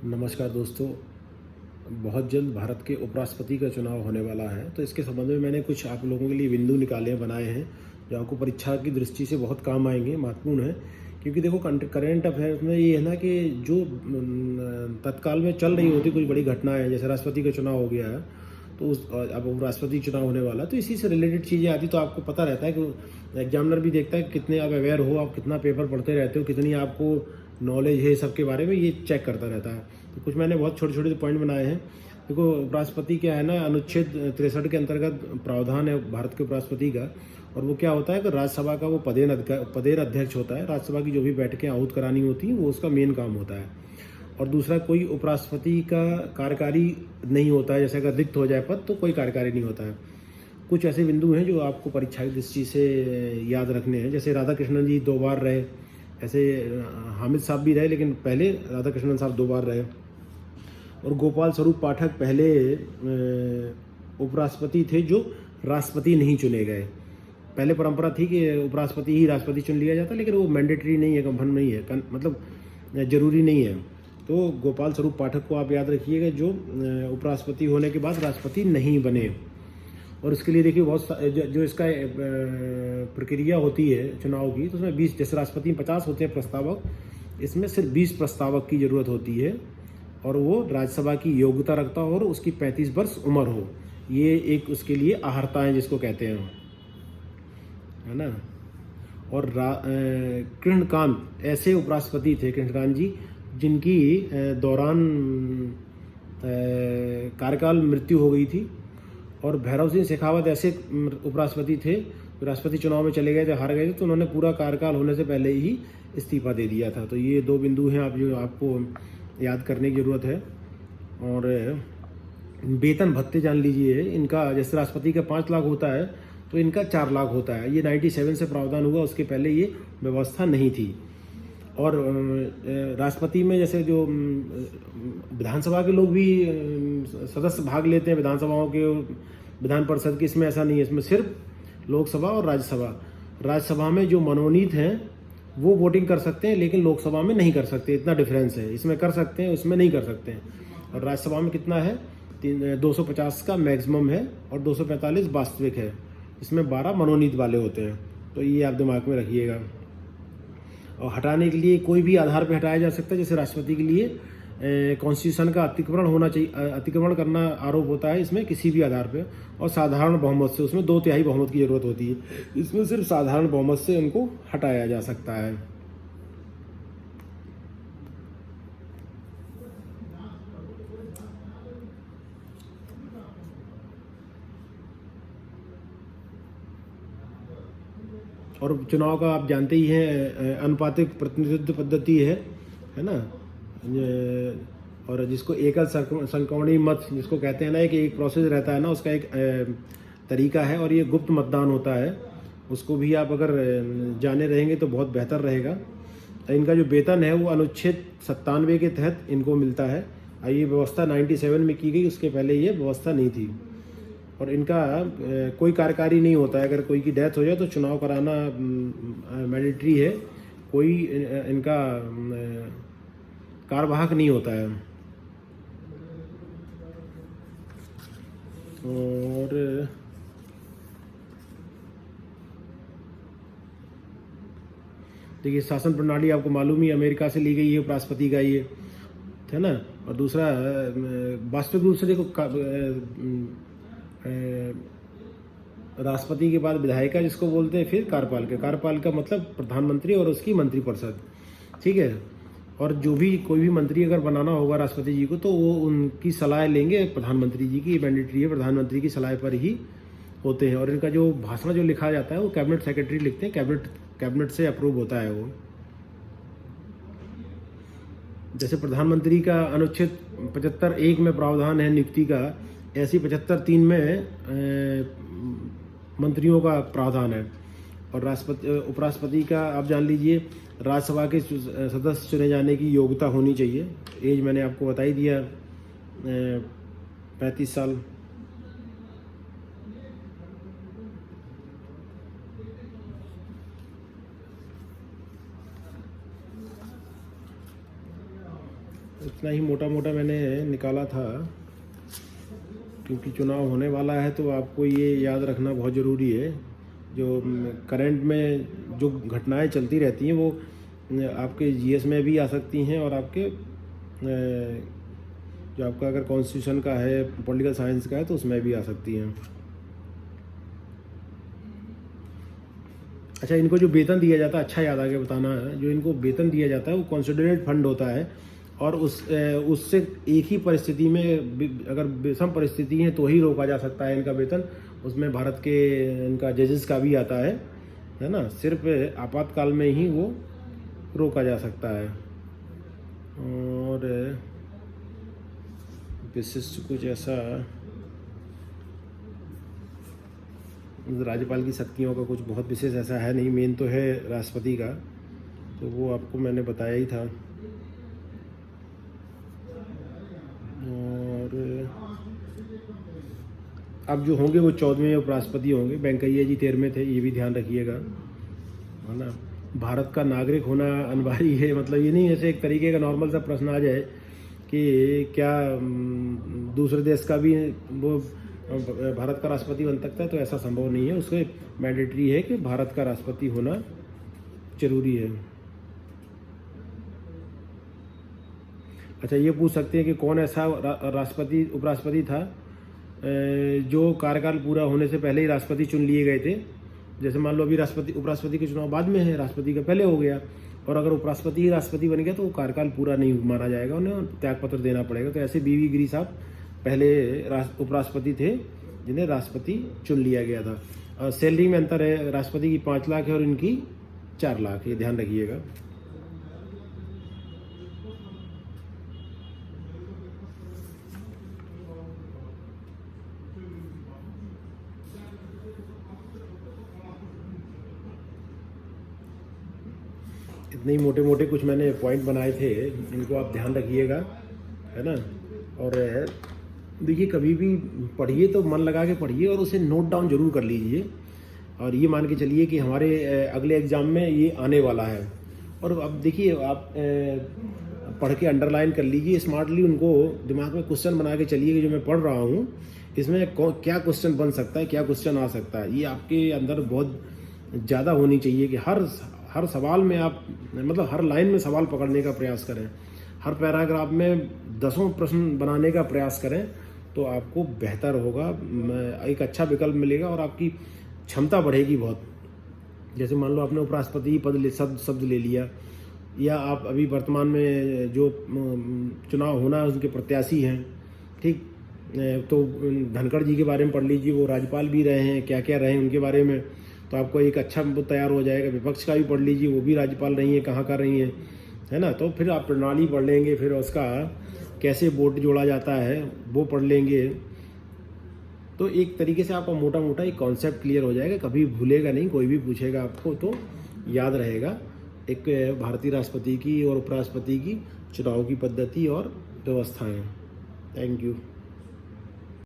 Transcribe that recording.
नमस्कार दोस्तों। बहुत जल्द भारत के उपराष्ट्रपति का चुनाव होने वाला है, तो इसके संबंध में मैंने कुछ आप लोगों के लिए बिंदु बनाए हैं जो आपको परीक्षा की दृष्टि से बहुत काम आएंगे, महत्वपूर्ण है। क्योंकि देखो, करंट अफेयर्स में ये है ना कि जो तत्काल में चल रही होती कुछ बड़ी घटनाएं, जैसे राष्ट्रपति का चुनाव हो गया है, तो उस अब उपराष्ट्रपति चुनाव होने वाला है, तो इसी से रिलेटेड चीज़ें आती, तो आपको पता रहता है कि एग्जामिनर भी देखता है कि कितने आप अवेयर हो, आप कितना पेपर पढ़ते रहते हो, कितनी आपको नॉलेज है सबके बारे में, ये चेक करता रहता है। तो कुछ मैंने बहुत छोटे छोटे पॉइंट बनाए हैं। देखो, उपराष्ट्रपति क्या है ना, अनुच्छेद 63 के अंतर्गत प्रावधान है भारत के उपराष्ट्रपति का। और वो क्या होता है कि राज्यसभा का वो पदेर अध्यक्ष होता है। राज्यसभा की जो भी बैठकें आहूत करानी होती हैं वो उसका मेन काम होता है। और दूसरा, कोई उपराष्ट्रपति का कार्यकारी नहीं होता है, जैसे अगर रिक्त हो जाए पद तो कोई कार्यकारी नहीं होता है। कुछ ऐसे बिंदु हैं जो आपको परीक्षा की दृष्टि से याद रखने हैं। जैसे राधा कृष्णन जी 2 बार रहे, ऐसे हामिद साहब भी रहे, लेकिन पहले राधा कृष्णन साहब 2 बार रहे। और गोपाल स्वरूप पाठक पहले उपराष्ट्रपति थे जो राष्ट्रपति नहीं चुने गए। पहले परंपरा थी कि उपराष्ट्रपति ही राष्ट्रपति चुन लिया जाता, लेकिन वो मैंडेटरी नहीं है, कंफर्म नहीं है, मतलब जरूरी नहीं है। तो गोपाल स्वरूप पाठक को आप याद रखिएगा, जो उपराष्ट्रपति होने के बाद राष्ट्रपति नहीं बने। और इसके लिए देखिए, बहुत जो इसका प्रक्रिया होती है चुनाव की, तो उसमें 20, जैसे राष्ट्रपति में 50 होते हैं प्रस्तावक, इसमें सिर्फ 20 प्रस्तावक की जरूरत होती है। और वो राज्यसभा की योग्यता रखता हो और उसकी 35 वर्ष उम्र हो। ये एक उसके लिए अहर्ता है जिसको कहते हैं, है ना। और कृष्णकांत ऐसे उपराष्ट्रपति थे, कृष्णकांत जी, जिनकी दौरान कार्यकाल मृत्यु हो गई थी। और भैरव सिंह शेखावत ऐसे उपराष्ट्रपति थे, राष्ट्रपति चुनाव में चले गए थे, हार गए थे, तो उन्होंने पूरा कार्यकाल होने से पहले ही इस्तीफा दे दिया था। तो ये 2 बिंदु हैं आप जो आपको याद करने की ज़रूरत है। और वेतन भत्ते जान लीजिए इनका, जैसे राष्ट्रपति का 5 लाख होता है तो इनका 4 लाख होता है। ये 97 से प्रावधान हुआ, उसके पहले ये व्यवस्था नहीं थी। और राष्ट्रपति में जैसे जो विधानसभा के लोग भी सदस्य भाग लेते हैं, विधानसभाओं के, विधान परिषद की, इसमें ऐसा नहीं है। इसमें सिर्फ लोकसभा और राज्यसभा। राज्यसभा में जो मनोनीत हैं वो वोटिंग कर सकते हैं, लेकिन लोकसभा में नहीं कर सकते। इतना डिफरेंस है, इसमें कर सकते हैं, उसमें नहीं कर सकते हैं। और राज्यसभा में कितना है, 250 का मैक्सिमम है और 245 वास्तविक है। इसमें 12 मनोनीत वाले होते हैं। तो ये आप दिमाग में रखिएगा। और हटाने के लिए कोई भी आधार पर हटाया जा सकता है। जैसे राष्ट्रपति के लिए कॉन्स्टिट्यूशन का अतिक्रमण होना चाहिए, अतिक्रमण करना आरोप होता है इसमें किसी भी आधार पे। और साधारण बहुमत से, उसमें 2/3 बहुमत की जरूरत होती है, इसमें सिर्फ साधारण बहुमत से उनको हटाया जा सकता है। और चुनाव का आप जानते ही हैं, अनुपातिक प्रतिनिधित्व पद्धति है ना। और जिसको एकल संक्रमणीय मत जिसको कहते हैं ना, कि एक प्रोसेस रहता है ना, उसका एक तरीका है। और ये गुप्त मतदान होता है, उसको भी आप अगर जाने रहेंगे तो बहुत बेहतर रहेगा। इनका जो वेतन है वो अनुच्छेद 97 के तहत इनको मिलता है। ये व्यवस्था 97 में की गई, उसके पहले ये व्यवस्था नहीं थी। और इनका कोई कार्यकारी नहीं होता है। अगर कोई की डेथ हो जाए तो चुनाव कराना मैंडेटरी है। कोई इनका कार्यवाहक नहीं होता है। और देखिए, शासन प्रणाली आपको मालूम ही, अमेरिका से ली गई है उपराष्ट्रपति का, ये है ना। और दूसरा, वास्तविक रूप से देखो, राष्ट्रपति के बाद विधायिका जिसको बोलते हैं, फिर कार्यपालिका मतलब प्रधानमंत्री और उसकी मंत्रिपरिषद, ठीक है। और जो भी कोई भी मंत्री अगर बनाना होगा राष्ट्रपति जी को, तो वो उनकी सलाह लेंगे प्रधानमंत्री जी की। मैंडेटरी है, प्रधानमंत्री की सलाह पर ही होते हैं। और इनका जो भाषण जो लिखा जाता है वो कैबिनेट सेक्रेटरी लिखते हैं, कैबिनेट से अप्रूव होता है वो। जैसे प्रधानमंत्री का अनुच्छेद 75(1) में प्रावधान है नियुक्ति का, ऐसी 75(3) में मंत्रियों का प्रावधान है। और उपराष्ट्रपति का आप जान लीजिए, राज्यसभा के सदस्य चुने जाने की योग्यता होनी चाहिए। एज मैंने आपको बता ही दिया, 35 साल। इतना ही मोटा मोटा मैंने निकाला था, क्योंकि चुनाव होने वाला है तो आपको ये याद रखना बहुत ज़रूरी है। जो करंट में जो घटनाएं चलती रहती हैं वो आपके जीएस में भी आ सकती हैं, और आपके जो आपका अगर कॉन्स्टिट्यूशन का है, पॉलिटिकल साइंस का है, तो उसमें भी आ सकती हैं। अच्छा, इनको जो वेतन दिया जाता है, अच्छा याद आ गया बताना है, जो इनको वेतन दिया जाता है वो कंसोलिडेटेड फंड होता है, और उससे एक ही परिस्थिति में अगर विषम परिस्थिति है तो ही रोका जा सकता है इनका वेतन। उसमें भारत के इनका जजेस का भी आता है ना। सिर्फ आपातकाल में ही वो रोका जा सकता है। और विशिष्ट कुछ ऐसा राज्यपाल की शक्तियों का कुछ बहुत विशेष ऐसा है नहीं, मेन तो है राष्ट्रपति का, तो वो आपको मैंने बताया ही था। और अब जो होंगे वो 14वें उपराष्ट्रपति होंगे, वेंकैया जी 13वें थे, ये भी ध्यान रखिएगा, है ना। भारत का नागरिक होना अनिवार्य है, मतलब ये नहीं ऐसे एक तरीके का नॉर्मल सा प्रश्न आ जाए कि क्या दूसरे देश का भी वो भारत का राष्ट्रपति बन सकता है, तो ऐसा संभव नहीं है। उसके मैंडेटरी है कि भारत का राष्ट्रपति होना जरूरी है। अच्छा, ये पूछ सकते हैं कि कौन ऐसा राष्ट्रपति उपराष्ट्रपति था जो कार्यकाल पूरा होने से पहले ही राष्ट्रपति चुन लिए गए थे। जैसे मान लो अभी राष्ट्रपति उपराष्ट्रपति के चुनाव बाद में है, राष्ट्रपति का पहले हो गया, और अगर उपराष्ट्रपति ही राष्ट्रपति बन गया तो वो कार्यकाल पूरा नहीं माना जाएगा, उन्हें त्यागपत्र देना पड़ेगा। तो ऐसे बीवी गिरी साहब पहले उपराष्ट्रपति थे जिन्हें राष्ट्रपति चुन लिया गया था। सैलरी में अंतर है, राष्ट्रपति की 5 लाख है और इनकी 4 लाख, ये ध्यान रखिएगा। इतने ही मोटे मोटे कुछ मैंने पॉइंट बनाए थे, इनको आप ध्यान रखिएगा, है ना। और देखिए, कभी भी पढ़िए तो मन लगा के पढ़िए और उसे नोट डाउन जरूर कर लीजिए, और ये मान के चलिए कि हमारे अगले एग्ज़ाम में ये आने वाला है। और अब देखिए, आप पढ़ के अंडरलाइन कर लीजिए स्मार्टली, उनको दिमाग में क्वेश्चन बना के चलिए कि जो मैं पढ़ रहा हूँ इसमें क्या क्वेश्चन बन सकता है, क्या क्वेश्चन आ सकता है। ये आपके अंदर बहुत ज़्यादा होनी चाहिए कि हर सवाल में आप, मतलब हर लाइन में सवाल पकड़ने का प्रयास करें, हर पैराग्राफ में 10 प्रश्न बनाने का प्रयास करें, तो आपको बेहतर होगा, एक अच्छा विकल्प मिलेगा और आपकी क्षमता बढ़ेगी बहुत। जैसे मान लो आपने उपराष्ट्रपति पद शब्द ले लिया, या आप अभी वर्तमान में जो चुनाव होना है उनके प्रत्याशी हैं, ठीक, तो धनखड़ जी के बारे में पढ़ लीजिए, वो राज्यपाल भी रहे हैं, क्या क्या रहे हैं उनके बारे में, तो आपको एक अच्छा तैयार हो जाएगा। विपक्ष का भी पढ़ लीजिए, वो भी राज्यपाल रही है, कहाँ का रही हैं, है ना। तो फिर आप प्रणाली पढ़ लेंगे, फिर उसका कैसे वोट जोड़ा जाता है वो पढ़ लेंगे, तो एक तरीके से आपका मोटा मोटा एक कॉन्सेप्ट क्लियर हो जाएगा। कभी भूलेगा नहीं, कोई भी पूछेगा आपको तो याद रहेगा एक भारतीय राष्ट्रपति की और उपराष्ट्रपति की चुनाव की पद्धति और व्यवस्थाएं। Thank you.